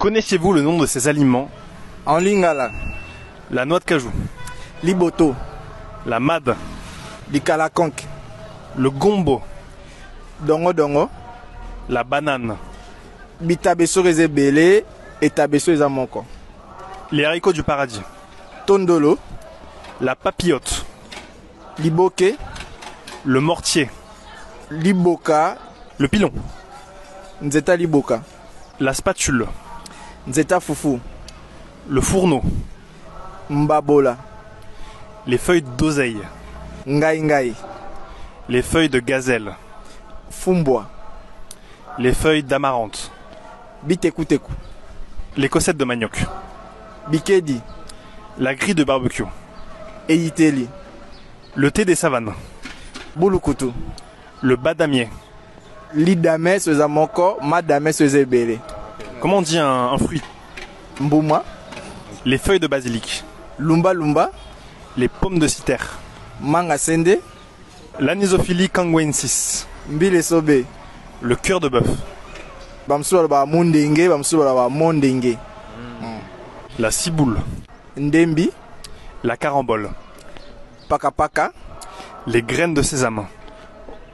Connaissez-vous le nom de ces aliments? En lingala, La noix de cajou, liboto, la made, likalakonk, le gombo, dongo dongo, la banane, bitabeso eza ebele, etabeso eza moko. les haricots du paradis, Tondolo, la papillote, liboke, le mortier, liboka, le pilon, nzeta liboka, la spatule, nzeta fufu, le fourneau, mbabola, les feuilles d'oseille, ngai ngai, les feuilles de gazelle, fumbwa, les feuilles d'amarante, biteku teku, les cossettes de manioc, bikedi, la grille de barbecue, eyiteli, le thé des savanes, bulukutu, le badamier. lidame so eza moko, madame so eza ebele. Comment on dit un fruit? Mbuma, Les feuilles de basilic, lumba lumba, les pommes de citer, manga sende, l'anisophilie kangwensis, mbile sobe, le cœur de bœuf, bamsuba ba mundenge, bamsuba ba mondenge, la ciboule, ndembi, la carambole, paka paka, les graines de sésame,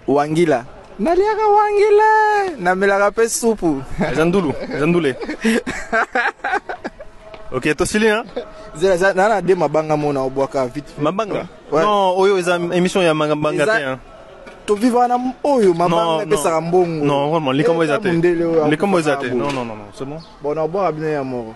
wangila. Naliaka wangila, namelaka pe supu. Jandoulou, jandoulé. Ok, toi aussi, hein? Zela nana de mabanga mona obwaka vite. Mabanga? Ouais. Non, oyo, eza émission ya mabanga te, hein? To vivre na oyo mabanga pesa mbongo. Non, vraiment, les combos étaient. Mundele oyo, Les combos étaient. akufaka Non, non, non, non, c'est bon. Bon, on boire bien ya moro.